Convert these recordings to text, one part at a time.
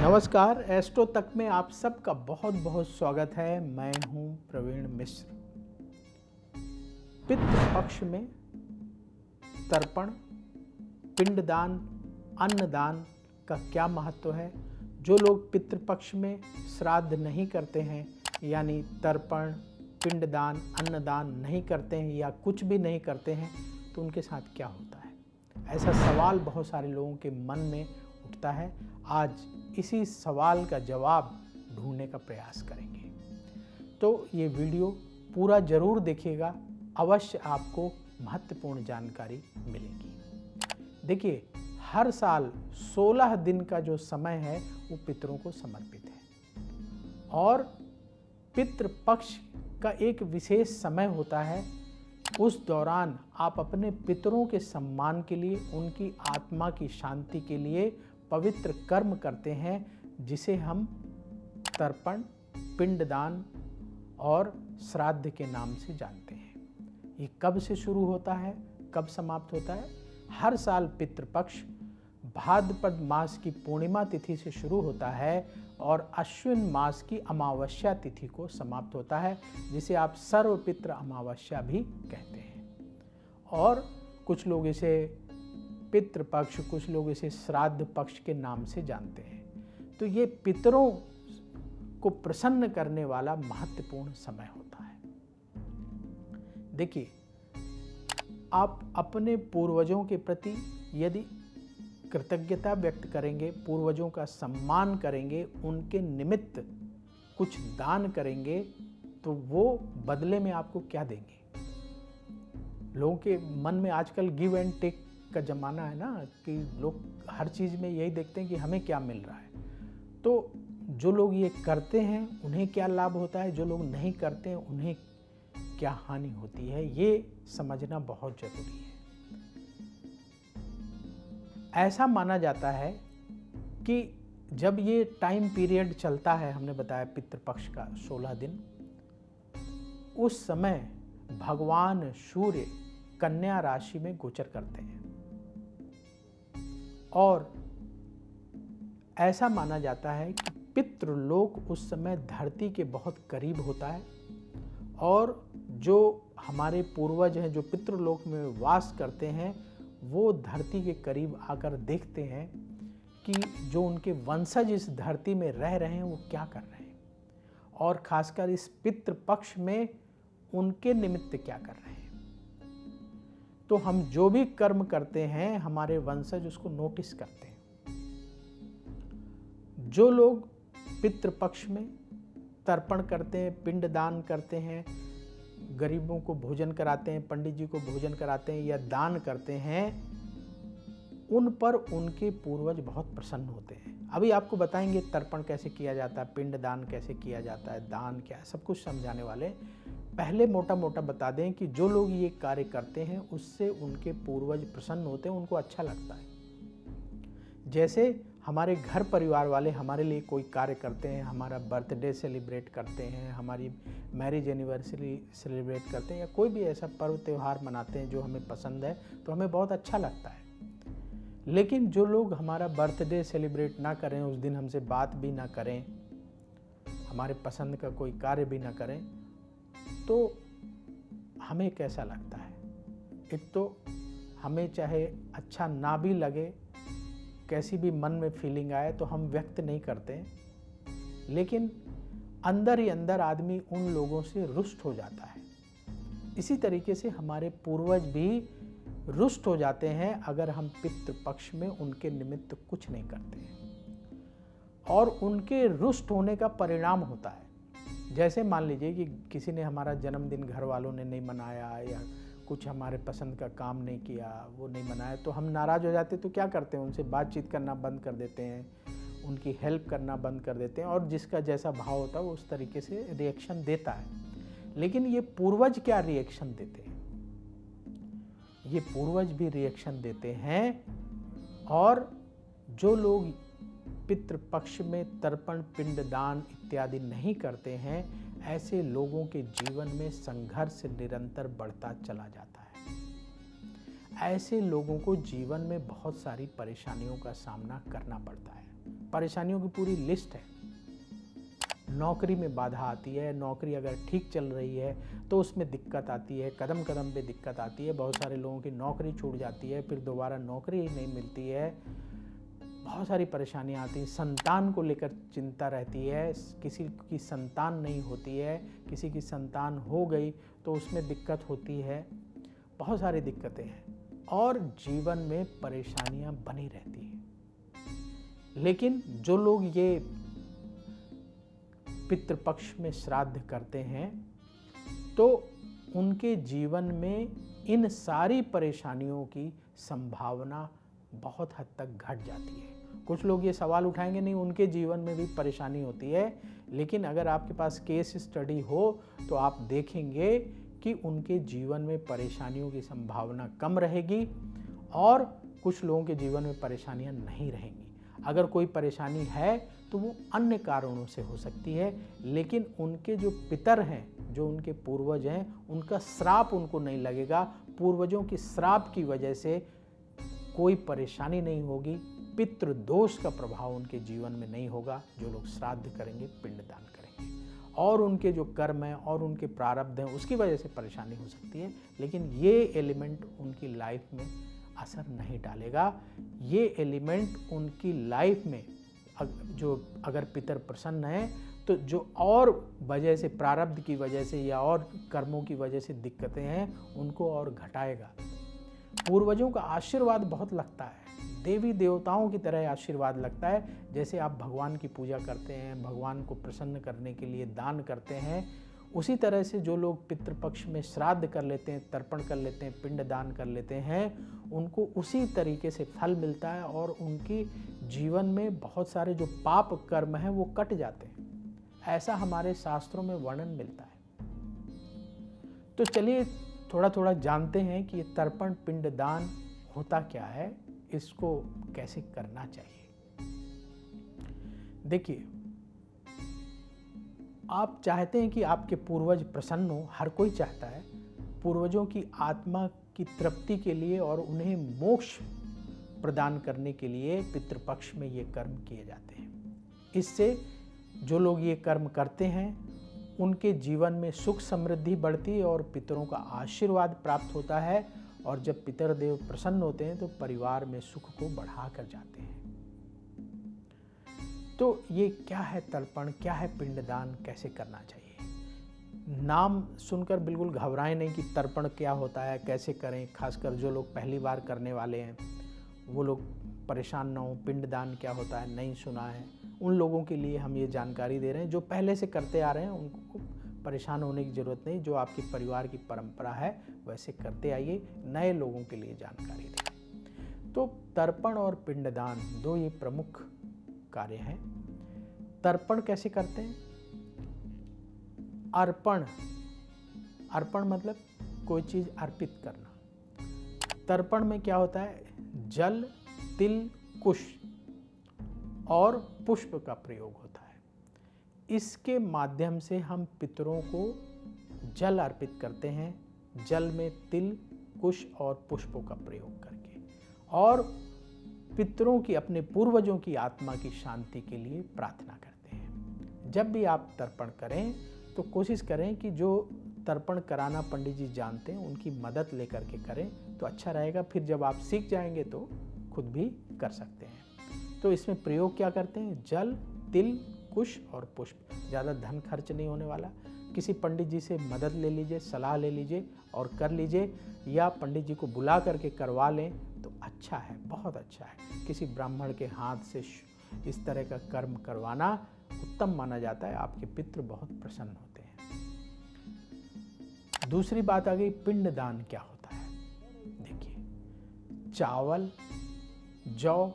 नमस्कार, एस्ट्रो तक में आप सबका बहुत बहुत स्वागत है। मैं हूं प्रवीण मिश्र। पितृ पक्ष में तर्पण, पिंडदान, अन्नदान का क्या महत्व है। जो लोग पितृ पक्ष में श्राद्ध नहीं करते हैं, यानी तर्पण, पिंडदान, अन्नदान नहीं करते हैं या कुछ भी नहीं करते हैं, तो उनके साथ क्या होता है। ऐसा सवाल बहुत सारे लोगों के मन में उठता है। आज इसी सवाल का जवाब ढूंढने का प्रयास करेंगे। तो ये वीडियो पूरा जरूर देखिएगा, अवश्य आपको महत्वपूर्ण जानकारी मिलेगी। देखिए, हर साल 16 दिन का जो समय है वो पितरों को समर्पित है और पितृ पक्ष का एक विशेष समय होता है। उस दौरान आप अपने पितरों के सम्मान के लिए, उनकी आत्मा की शांति के लिए पवित्र कर्म करते हैं, जिसे हम तर्पण, पिंडदान और श्राद्ध के नाम से जानते हैं। ये कब से शुरू होता है, कब समाप्त होता है? हर साल पितृपक्ष भाद्रपद मास की पूर्णिमा तिथि से शुरू होता है और अश्विन मास की अमावस्या तिथि को समाप्त होता है, जिसे आप सर्वपितृ अमावस्या भी कहते हैं। और कुछ लोग इसे पितृपक्ष, कुछ लोग इसे श्राद्ध पक्ष के नाम से जानते हैं। तो ये पितरों को प्रसन्न करने वाला महत्वपूर्ण समय होता है। देखिए, आप अपने पूर्वजों के प्रति यदि कृतज्ञता व्यक्त करेंगे, पूर्वजों का सम्मान करेंगे, उनके निमित्त कुछ दान करेंगे, तो वो बदले में आपको क्या देंगे। लोगों के मन में आजकल गिव एंड टेक का जमाना है ना, कि लोग हर चीज़ में यही देखते हैं कि हमें क्या मिल रहा है। तो जो लोग ये करते हैं उन्हें क्या लाभ होता है, जो लोग नहीं करते हैं उन्हें क्या हानि होती है, ये समझना बहुत जरूरी है। ऐसा माना जाता है कि जब ये टाइम पीरियड चलता है, हमने बताया पितृपक्ष का 16 दिन, उस समय भगवान सूर्य कन्या राशि में गोचर करते हैं और ऐसा माना जाता है कि पितृलोक उस समय धरती के बहुत करीब होता है और जो हमारे पूर्वज हैं, जो पितृलोक में वास करते हैं, वो धरती के करीब आकर देखते हैं कि जो उनके वंशज इस धरती में रह रहे हैं वो क्या कर रहे हैं और खासकर इस पितृपक्ष में उनके निमित्त क्या कर रहे हैं। तो हम जो भी कर्म करते हैं, हमारे वंशज उसको नोटिस करते हैं। जो लोग पितृपक्ष में तर्पण करते हैं, पिंडदान करते हैं, गरीबों को भोजन कराते हैं, पंडित जी को भोजन कराते हैं या दान करते हैं, उन पर उनके पूर्वज बहुत प्रसन्न होते हैं। अभी आपको बताएंगे तर्पण कैसे किया जाता है, पिंडदान कैसे किया जाता है, दान क्या है, सब कुछ समझाने वाले। पहले मोटा मोटा बता दें कि जो लोग ये कार्य करते हैं उससे उनके पूर्वज प्रसन्न होते हैं, उनको अच्छा लगता है। जैसे हमारे घर परिवार वाले हमारे लिए कोई कार्य करते हैं, हमारा बर्थडे सेलिब्रेट करते हैं, हमारी मैरिज एनिवर्सरी सेलिब्रेट करते हैं या कोई भी ऐसा पर्व त्यौहार मनाते हैं जो हमें पसंद है, तो हमें बहुत अच्छा लगता है। लेकिन जो लोग हमारा बर्थडे सेलिब्रेट ना करें, उस दिन हमसे बात भी ना करें, हमारे पसंद का कोई कार्य भी ना करें, तो हमें कैसा लगता है। एक तो हमें चाहे अच्छा ना भी लगे, कैसी भी मन में फीलिंग आए, तो हम व्यक्त नहीं करते, लेकिन अंदर ही अंदर आदमी उन लोगों से रुष्ट हो जाता है। इसी तरीके से हमारे पूर्वज भी रुष्ट हो जाते हैं अगर हम पितृपक्ष में उनके निमित्त कुछ नहीं करते हैं और उनके रुष्ट होने का परिणाम होता है। जैसे मान लीजिए कि किसी ने हमारा जन्मदिन घर वालों ने नहीं मनाया या कुछ हमारे पसंद का काम नहीं किया, वो नहीं मनाया, तो हम नाराज़ हो जाते। तो क्या करते हैं, उनसे बातचीत करना बंद कर देते हैं, उनकी हेल्प करना बंद कर देते हैं और जिसका जैसा भाव होता है वो उस तरीके से रिएक्शन देता है। लेकिन ये पूर्वज क्या रिएक्शन देते हैं, ये पूर्वज भी रिएक्शन देते हैं। और जो लोग पितृपक्ष में तर्पण, पिंडदान इत्यादि नहीं करते हैं, ऐसे लोगों के जीवन में संघर्ष निरंतर बढ़ता चला जाता है। ऐसे लोगों को जीवन में बहुत सारी परेशानियों का सामना करना पड़ता है। परेशानियों की पूरी लिस्ट है। नौकरी में बाधा आती है, नौकरी अगर ठीक चल रही है तो उसमें दिक्कत आती है, कदम कदम पे दिक्कत आती है। बहुत सारे लोगों की नौकरी छूट जाती है, फिर दोबारा नौकरी ही नहीं मिलती है, बहुत सारी परेशानियां आती हैं। संतान को लेकर चिंता रहती है, किसी की संतान नहीं होती है, किसी की संतान हो गई तो उसमें दिक्कत होती है, बहुत सारी दिक्कतें हैं और जीवन में परेशानियां बनी रहती हैं। लेकिन जो लोग ये पितृपक्ष में श्राद्ध करते हैं तो उनके जीवन में इन सारी परेशानियों की संभावना बहुत हद तक घट जाती है। कुछ लोग ये सवाल उठाएंगे, नहीं उनके जीवन में भी परेशानी होती है, लेकिन अगर आपके पास केस स्टडी हो तो आप देखेंगे कि उनके जीवन में परेशानियों की संभावना कम रहेगी और कुछ लोगों के जीवन में परेशानियां नहीं रहेंगी। अगर कोई परेशानी है तो वो अन्य कारणों से हो सकती है, लेकिन उनके जो पितर हैं, जो उनके पूर्वज हैं, उनका श्राप उनको नहीं लगेगा। पूर्वजों की श्राप की वजह से कोई परेशानी नहीं होगी, पितृ दोष का प्रभाव उनके जीवन में नहीं होगा। जो लोग श्राद्ध करेंगे, पिंडदान करेंगे, और उनके जो कर्म हैं और उनके प्रारब्ध हैं उसकी वजह से परेशानी हो सकती है, लेकिन ये एलिमेंट उनकी लाइफ में असर नहीं डालेगा। ये एलिमेंट उनकी लाइफ में जो अगर पितर प्रसन्न है तो जो और वजह से, प्रारब्ध की वजह से या और कर्मों की वजह से दिक्कतें हैं उनको और घटाएगा। पूर्वजों का आशीर्वाद बहुत लगता है, देवी देवताओं की तरह आशीर्वाद लगता है। जैसे आप भगवान की पूजा करते हैं, भगवान को प्रसन्न करने के लिए दान करते हैं, उसी तरह से जो लोग पितृपक्ष में श्राद्ध कर लेते हैं, तर्पण कर लेते हैं, पिंडदान कर लेते हैं, उनको उसी तरीके से फल मिलता है और उनकी जीवन में बहुत सारे जो पाप कर्म हैं वो कट जाते हैं। ऐसा हमारे शास्त्रों में वर्णन मिलता है। तो चलिए थोड़ा थोड़ा जानते हैं कि ये तर्पण पिंडदान होता क्या है, इसको कैसे करना चाहिए। देखिए, आप चाहते हैं कि आपके पूर्वज प्रसन्न हो, हर कोई चाहता है। पूर्वजों की आत्मा की तृप्ति के लिए और उन्हें मोक्ष प्रदान करने के लिए पितृपक्ष में ये कर्म किए जाते हैं। इससे जो लोग ये कर्म करते हैं उनके जीवन में सुख समृद्धि बढ़ती है और पितरों का आशीर्वाद प्राप्त होता है, और जब पितर देव प्रसन्न होते हैं तो परिवार में सुख को बढ़ा कर जाते हैं। तो ये क्या है तर्पण, क्या है पिंडदान, कैसे करना चाहिए? नाम सुनकर बिल्कुल घबराएं नहीं कि तर्पण क्या होता है, कैसे करें। खासकर जो लोग पहली बार करने वाले हैं वो लोग परेशान ना हो, पिंडदान क्या होता है नहीं सुना है, उन लोगों के लिए हम ये जानकारी दे रहे हैं। जो पहले से करते आ रहे हैं उनको परेशान होने की ज़रूरत नहीं, जो आपके परिवार की परंपरा है वैसे करते आइए। नए लोगों के लिए जानकारी दें। तो तर्पण और पिंडदान दो ये प्रमुख कार्य हैं। तर्पण कैसे करते हैं? अर्पण, अर्पण मतलब कोई चीज़ अर्पित करना। तर्पण में क्या होता है? जल, तिल, कुश और पुष्प का प्रयोग होता है। इसके माध्यम से हम पितरों को जल अर्पित करते हैं, जल में तिल, कुश और पुष्पों का प्रयोग करके, और पितरों की, अपने पूर्वजों की आत्मा की शांति के लिए प्रार्थना करते हैं। जब भी आप तर्पण करें तो कोशिश करें कि जो तर्पण कराना पंडित जी जानते हैं उनकी मदद लेकर के करें तो अच्छा रहेगा। फिर जब आप सीख जाएंगे तो खुद भी कर सकते हैं। तो इसमें प्रयोग क्या करते हैं? जल, तिल, कुश और पुष्प। ज़्यादा धन खर्च नहीं होने वाला। किसी पंडित जी से मदद ले लीजिए, सलाह ले लीजिए और कर लीजिए, या पंडित जी को बुला करके करवा लें तो अच्छा है, बहुत अच्छा है। किसी ब्राह्मण के हाथ से इस तरह का कर्म करवाना उत्तम माना जाता है। आपके पितृ बहुत प्रसन्न होते हैं। दूसरी बात आ गई, पिंडदान क्या होता है? देखिए, चावल, जौ,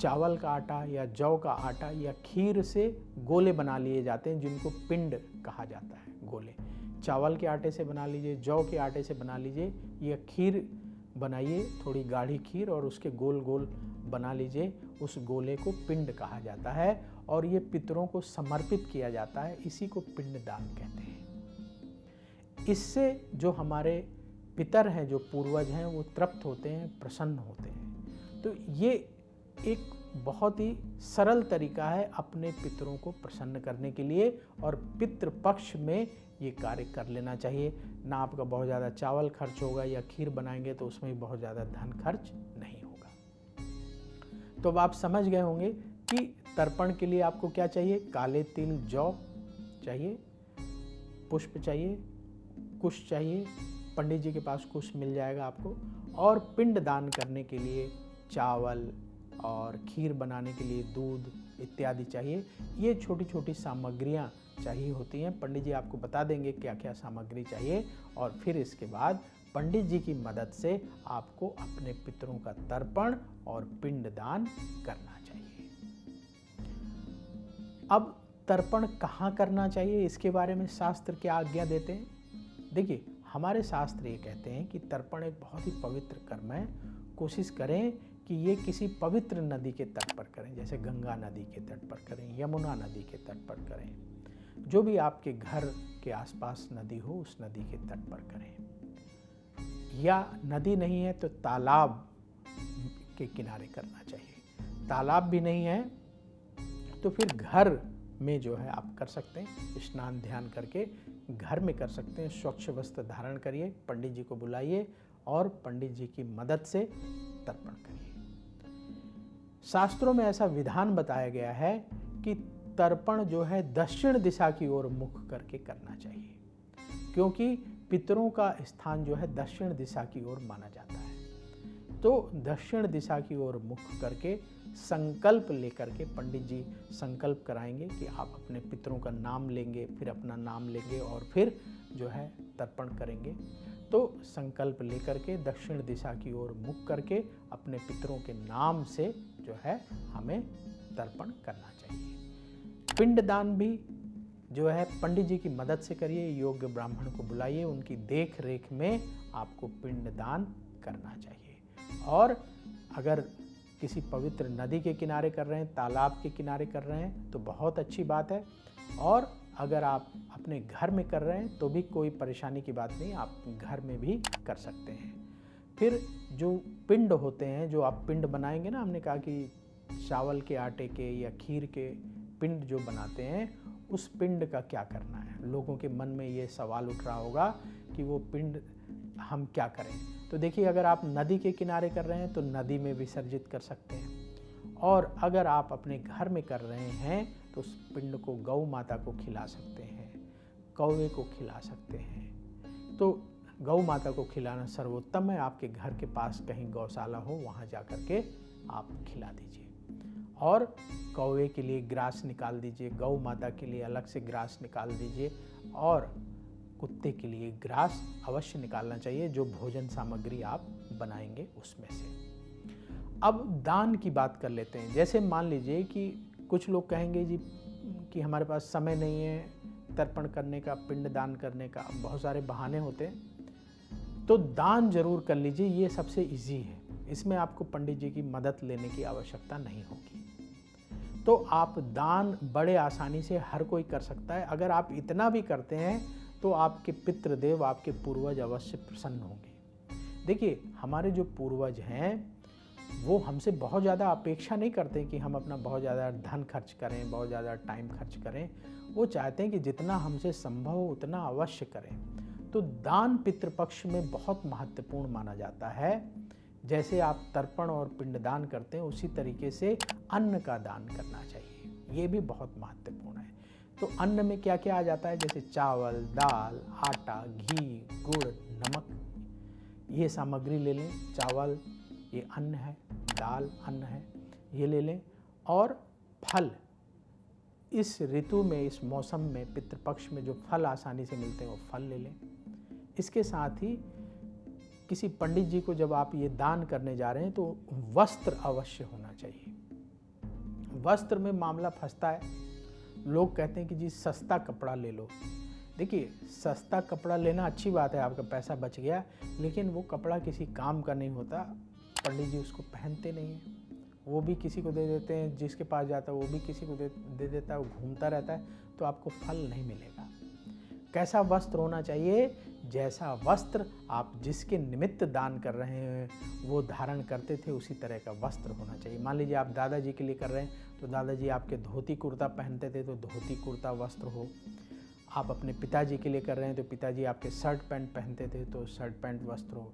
चावल का आटा या जौ का आटा या खीर से गोले बना लिए जाते हैं जिनको पिंड कहा जाता है। गोले चावल के आटे से बना लीजिए, जौ के आटे से बना लीजिए, या खीर बनाइए, थोड़ी गाढ़ी खीर, और उसके गोल गोल बना लीजिए। उस गोले को पिंड कहा जाता है और ये पितरों को समर्पित किया जाता है। इसी को पिंडदान कहते हैं। इससे जो हमारे पितर हैं, जो पूर्वज हैं, वो तृप्त होते हैं, प्रसन्न होते हैं। तो ये एक बहुत ही सरल तरीका है अपने पितरों को प्रसन्न करने के लिए, और पितृपक्ष में ये कार्य कर लेना चाहिए। ना आपका बहुत ज़्यादा चावल खर्च होगा, या खीर बनाएंगे तो उसमें भी बहुत ज़्यादा धन खर्च नहीं होगा। तो अब आप समझ गए होंगे कि तर्पण के लिए आपको क्या चाहिए। काले तिल, जौ चाहिए, पुष्प चाहिए, कुश चाहिए, पंडित जी के पास कुश मिल जाएगा आपको, और पिंड दान करने के लिए चावल और खीर बनाने के लिए दूध इत्यादि चाहिए। ये छोटी छोटी सामग्रियाँ चाहिए होती हैं। पंडित जी आपको बता देंगे क्या क्या सामग्री चाहिए, और फिर इसके बाद पंडित जी की मदद से आपको अपने पितरों का तर्पण और पिंड दान करना चाहिए। अब तर्पण कहाँ करना चाहिए, इसके बारे में शास्त्र क्या आज्ञा देते हैं। देखिए, हमारे शास्त्र ये कहते हैं कि तर्पण एक बहुत ही पवित्र कर्म है। कोशिश करें कि ये किसी पवित्र नदी के तट पर करें, जैसे गंगा नदी के तट पर करें, यमुना नदी के तट पर करें, जो भी आपके घर के आसपास नदी हो उस नदी के तट पर करें। या नदी नहीं है तो तालाब के किनारे करना चाहिए। तालाब भी नहीं है तो फिर घर में जो है आप कर सकते हैं, स्नान ध्यान करके घर में कर सकते हैं। स्वच्छ वस्त्र धारण करिए, पंडित जी को बुलाइए और पंडित जी की मदद से तर्पण करिए। शास्त्रों में ऐसा विधान बताया गया है कि तर्पण जो है दक्षिण दिशा की ओर मुख करके करना चाहिए, क्योंकि पितरों का स्थान जो है दक्षिण दिशा की ओर माना जाता है। तो दक्षिण दिशा की ओर मुख करके संकल्प लेकर के पंडित जी संकल्प कराएंगे कि आप अपने पितरों का नाम लेंगे, फिर अपना नाम लेंगे और फिर जो है तर्पण करेंगे। तो संकल्प लेकर के दक्षिण दिशा की ओर मुख करके अपने पितरों के नाम से जो है हमें तर्पण करना चाहिए। पिंडदान भी जो है पंडित जी की मदद से करिए, योग्य ब्राह्मण को बुलाइए, उनकी देख रेख में आपको पिंडदान करना चाहिए। और अगर किसी पवित्र नदी के किनारे कर रहे हैं, तालाब के किनारे कर रहे हैं तो बहुत अच्छी बात है, और अगर आप अपने घर में कर रहे हैं तो भी कोई परेशानी की बात नहीं, आप घर में भी कर सकते हैं। फिर जो पिंड होते हैं, जो आप पिंड बनाएंगे ना, हमने कहा कि चावल के आटे के या खीर के पिंड जो बनाते हैं, उस पिंड का क्या करना है। लोगों के मन में ये सवाल उठ रहा होगा कि वो पिंड हम क्या करें। तो देखिए, अगर आप नदी के किनारे कर रहे हैं तो नदी में विसर्जित कर सकते हैं, और अगर आप अपने घर में कर रहे हैं तो उस पिंड को गौ माता को खिला सकते हैं, कौवे को खिला सकते हैं। तो गौ माता को खिलाना सर्वोत्तम है। आपके घर के पास कहीं गौशाला हो, वहाँ जा कर के आप खिला दीजिए, और कौवे के लिए ग्रास निकाल दीजिए, गौ माता के लिए अलग से ग्रास निकाल दीजिए, और कुत्ते के लिए ग्रास अवश्य निकालना चाहिए, जो भोजन सामग्री आप बनाएंगे उसमें से। अब दान की बात कर लेते हैं। जैसे मान लीजिए कि कुछ लोग कहेंगे जी कि हमारे पास समय नहीं है तर्पण करने का, पिंड दान करने का, बहुत सारे बहाने होते हैं। तो दान जरूर कर लीजिए, ये सबसे इजी है, इसमें आपको पंडित जी की मदद लेने की आवश्यकता नहीं होगी। तो आप दान बड़े आसानी से हर कोई कर सकता है। अगर आप इतना भी करते हैं तो आपके पितृदेव, आपके पूर्वज अवश्य प्रसन्न होंगे। देखिए, हमारे जो पूर्वज हैं वो हमसे बहुत ज़्यादा अपेक्षा नहीं करते कि हम अपना बहुत ज़्यादा धन खर्च करें, बहुत ज़्यादा टाइम खर्च करें। वो चाहते हैं कि जितना हमसे संभव हो उतना अवश्य करें। तो दान पितृपक्ष में बहुत महत्वपूर्ण माना जाता है। जैसे आप तर्पण और पिंडदान करते हैं, उसी तरीके से अन्न का दान करना चाहिए, ये भी बहुत महत्वपूर्ण है। तो अन्न में क्या क्या आ जाता है, जैसे चावल, दाल, आटा, घी, गुड़, नमक, ये सामग्री ले लें। चावल ये अन्न है, दाल अन्न है, ये ले लें। और फल, इस ऋतु में, इस मौसम में, पितृपक्ष में जो फल आसानी से मिलते हैं वो फल ले लें। इसके साथ ही किसी पंडित जी को जब आप ये दान करने जा रहे हैं तो वस्त्र अवश्य होना चाहिए। वस्त्र में मामला फंसता है, लोग कहते हैं कि जी सस्ता कपड़ा ले लो। देखिए, सस्ता कपड़ा लेना अच्छी बात है, आपका पैसा बच गया, लेकिन वो कपड़ा किसी काम का नहीं होता। पंडित जी उसको पहनते नहीं हैं, वो भी किसी को दे देते हैं, जिसके पास जाता है वो भी किसी को दे देता है, वो घूमता रहता है, तो आपको फल नहीं मिलेगा। कैसा वस्त्र होना चाहिए, जैसा वस्त्र आप जिसके निमित्त दान कर रहे हैं वो धारण करते थे, उसी तरह का वस्त्र होना चाहिए। मान लीजिए आप दादाजी के लिए कर रहे हैं तो दादाजी आपके धोती कुर्ता पहनते थे तो धोती कुर्ता वस्त्र हो। आप अपने पिताजी के लिए कर रहे हैं तो पिताजी आपके शर्ट पैंट पहनते थे तो शर्ट पैंट वस्त्र हो।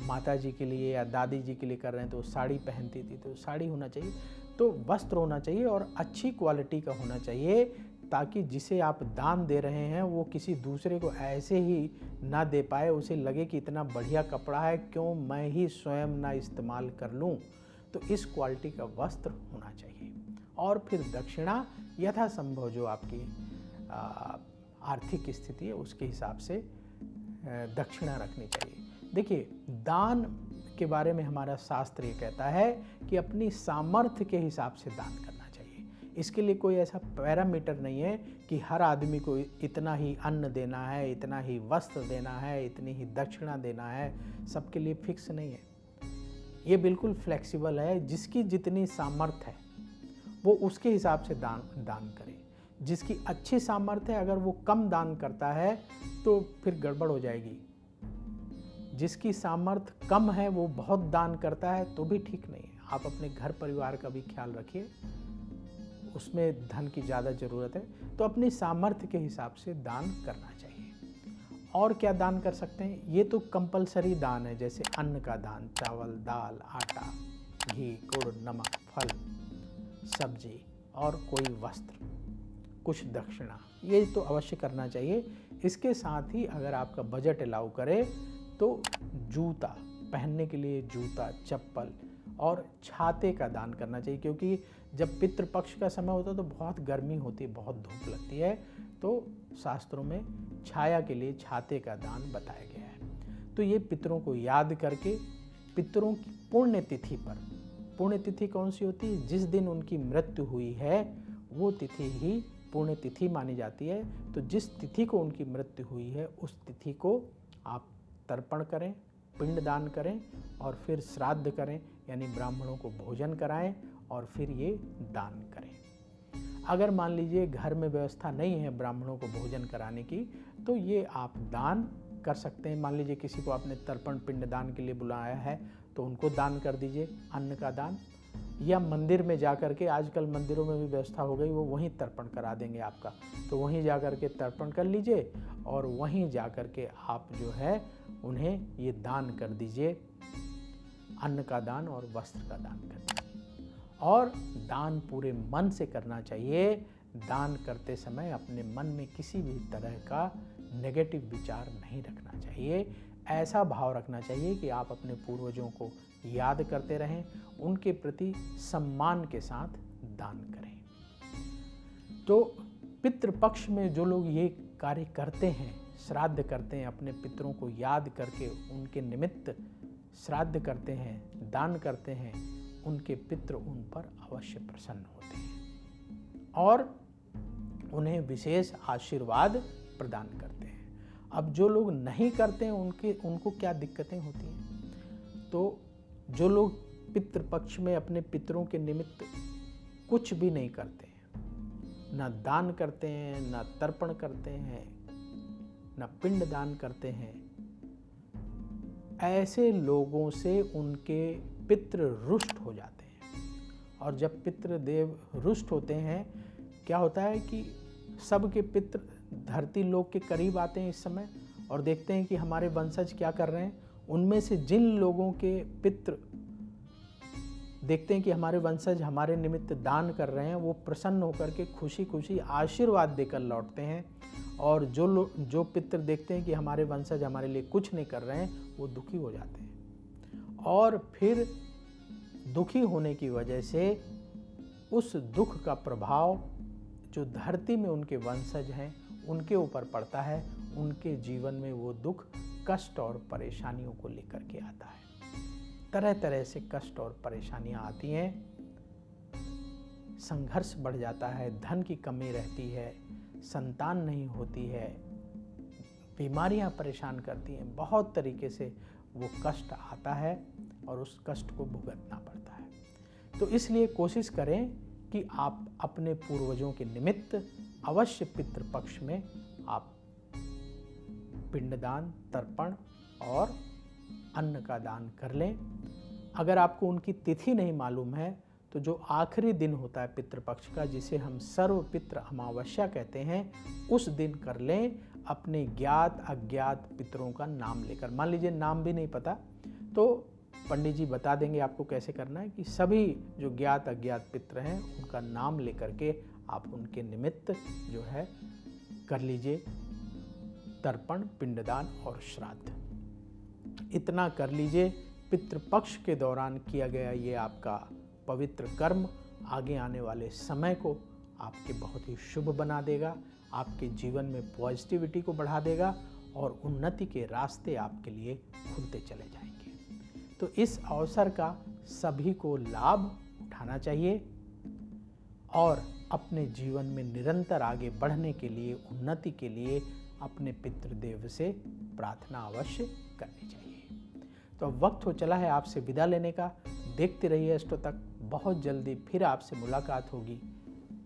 माताजी के लिए या दादी जी के लिए कर रहे हैं तो साड़ी पहनती थी तो साड़ी होना चाहिए। तो वस्त्र होना चाहिए और अच्छी क्वालिटी का होना चाहिए, ताकि जिसे आप दान दे रहे हैं वो किसी दूसरे को ऐसे ही ना दे पाए, उसे लगे कि इतना बढ़िया कपड़ा है, क्यों मैं ही स्वयं ना इस्तेमाल कर लूं। तो इस क्वालिटी का वस्त्र होना चाहिए। और फिर दक्षिणा यथासंभव जो आपकी आर्थिक स्थिति है उसके हिसाब से दक्षिणा रखनी चाहिए। देखिए, दान के बारे में हमारा शास्त्र ये कहता है कि अपनी सामर्थ्य के हिसाब से दान करना चाहिए। इसके लिए कोई ऐसा पैरामीटर नहीं है कि हर आदमी को इतना ही अन्न देना है, इतना ही वस्त्र देना है, इतनी ही दक्षिणा देना है, सबके लिए फिक्स नहीं है। ये बिल्कुल फ्लेक्सिबल है। जिसकी जितनी सामर्थ्य है वो उसके हिसाब से दान करे। जिसकी अच्छी सामर्थ्य है अगर वो कम दान करता है तो फिर गड़बड़ हो जाएगी। जिसकी सामर्थ्य कम है वो बहुत दान करता है तो भी ठीक नहीं है। आप अपने घर परिवार का भी ख्याल रखिए, उसमें धन की ज़्यादा ज़रूरत है, तो अपनी सामर्थ्य के हिसाब से दान करना चाहिए। और क्या दान कर सकते हैं? ये तो कंपलसरी दान है, जैसे अन्न का दान, चावल, दाल, आटा, घी, गुड़, नमक, फल, सब्जी और कोई वस्त्र, कुछ दक्षिणा, ये तो अवश्य करना चाहिए। इसके साथ ही अगर आपका बजट अलाउ करे तो जूता, पहनने के लिए जूता, चप्पल और छाते का दान करना चाहिए, क्योंकि जब पितृपक्ष का समय होता है तो बहुत गर्मी होती है, बहुत धूप लगती है, तो शास्त्रों में छाया के लिए छाते का दान बताया गया है। तो ये पितरों को याद करके, पितरों की पुण्यतिथि पर, पुण्यतिथि कौन सी होती है? जिस दिन उनकी मृत्यु हुई है वो तिथि ही पुण्यतिथि मानी जाती है। तो जिस तिथि को उनकी मृत्यु हुई है उस तिथि को आप तर्पण करें, पिंडदान करें और फिर श्राद्ध करें, यानी ब्राह्मणों को भोजन कराएं और फिर ये दान करें। अगर मान लीजिए घर में व्यवस्था नहीं है ब्राह्मणों को भोजन कराने की, तो ये आप दान कर सकते हैं। मान लीजिए किसी को आपने तर्पण पिंडदान के लिए बुलाया है तो उनको दान कर दीजिए, अन्न का दान। या मंदिर में जा कर के, आजकल मंदिरों में भी व्यवस्था हो गई, वो वहीं तर्पण करा देंगे आपका, तो वहीं जा कर के तर्पण कर लीजिए और वहीं जा कर के आप जो है उन्हें ये दान कर दीजिए, अन्न का दान और वस्त्र का दान कर दीजिए। और दान पूरे मन से करना चाहिए। दान करते समय अपने मन में किसी भी तरह का नेगेटिव विचार नहीं रखना चाहिए। ऐसा भाव रखना चाहिए कि आप अपने पूर्वजों को याद करते रहें, उनके प्रति सम्मान के साथ दान करें। तो पितृपक्ष में जो लोग ये कार्य करते हैं, श्राद्ध करते हैं, अपने पितरों को याद करके उनके निमित्त श्राद्ध करते हैं, दान करते हैं, उनके पितृ उन पर अवश्य प्रसन्न होते हैं और उन्हें विशेष आशीर्वाद प्रदान करते हैं। अब जो लोग नहीं करते हैं उनको क्या दिक्कतें होती हैं? तो जो लोग पितृपक्ष में अपने पितरों के निमित्त कुछ भी नहीं करते हैं, ना दान करते हैं, ना तर्पण करते हैं, ना पिंड दान करते हैं, ऐसे लोगों से उनके पितृ रुष्ट हो जाते हैं। और जब पितृदेव रुष्ट होते हैं, क्या होता है कि सबके पितृ धरती लोक के करीब आते हैं इस समय और देखते हैं कि हमारे वंशज क्या कर रहे हैं। उनमें से जिन लोगों के पितृ देखते हैं कि हमारे वंशज हमारे निमित्त दान कर रहे हैं, वो प्रसन्न होकर के खुशी खुशी आशीर्वाद देकर लौटते हैं। और जो पितृ देखते हैं कि हमारे वंशज हमारे लिए कुछ नहीं कर रहे हैं, वो दुखी हो जाते हैं। और फिर दुखी होने की वजह से उस दुख का प्रभाव जो धरती में उनके वंशज हैं उनके ऊपर पड़ता है। उनके जीवन में वो दुख, कष्ट और परेशानियों को लेकर के आता है। तरह तरह से कष्ट और परेशानियां आती हैं, संघर्ष बढ़ जाता है, धन की कमी रहती है, संतान नहीं होती है, बीमारियां परेशान करती हैं, बहुत तरीके से वो कष्ट आता है और उस कष्ट को भुगतना पड़ता है। तो इसलिए कोशिश करें कि आप अपने पूर्वजों के निमित्त अवश्य पितृपक्ष में आप पिंडदान, तर्पण और अन्न का दान कर लें। अगर आपको उनकी तिथि नहीं मालूम है तो जो आखिरी दिन होता है पितृपक्ष का, जिसे हम सर्वपितृ अमावस्या कहते हैं, उस दिन कर लें अपने ज्ञात अज्ञात पितरों का नाम लेकर। मान लीजिए नाम भी नहीं पता तो पंडित जी बता देंगे आपको कैसे करना है कि सभी जो ज्ञात अज्ञात पितर हैं उनका नाम लेकर के आप उनके निमित्त जो है कर लीजिए तर्पण, पिंडदान और श्राद्ध। इतना कर लीजिए। पितृपक्ष के दौरान किया गया ये आपका पवित्र कर्म आगे आने वाले समय को आपके बहुत ही शुभ बना देगा, आपके जीवन में पॉजिटिविटी को बढ़ा देगा और उन्नति के रास्ते आपके लिए खुलते चले जाएंगे। तो इस अवसर का सभी को लाभ उठाना चाहिए और अपने जीवन में निरंतर आगे बढ़ने के लिए, उन्नति के लिए अपने पितृदेव से प्रार्थना अवश्य करनी चाहिए। तो अब वक्त हो चला है आपसे विदा लेने का। देखते रहिए अष्टो तक। बहुत जल्दी फिर आपसे मुलाकात होगी।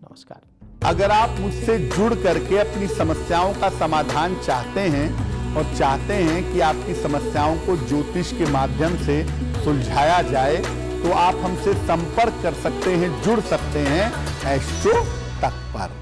नमस्कार। अगर आप मुझसे जुड़ करके अपनी समस्याओं का समाधान चाहते हैं और चाहते हैं कि आपकी समस्याओं को ज्योतिष के माध्यम से सुलझाया जाए तो आप हमसे संपर्क कर सकते हैं, जुड़ सकते हैं एस्ट्रो तक पर।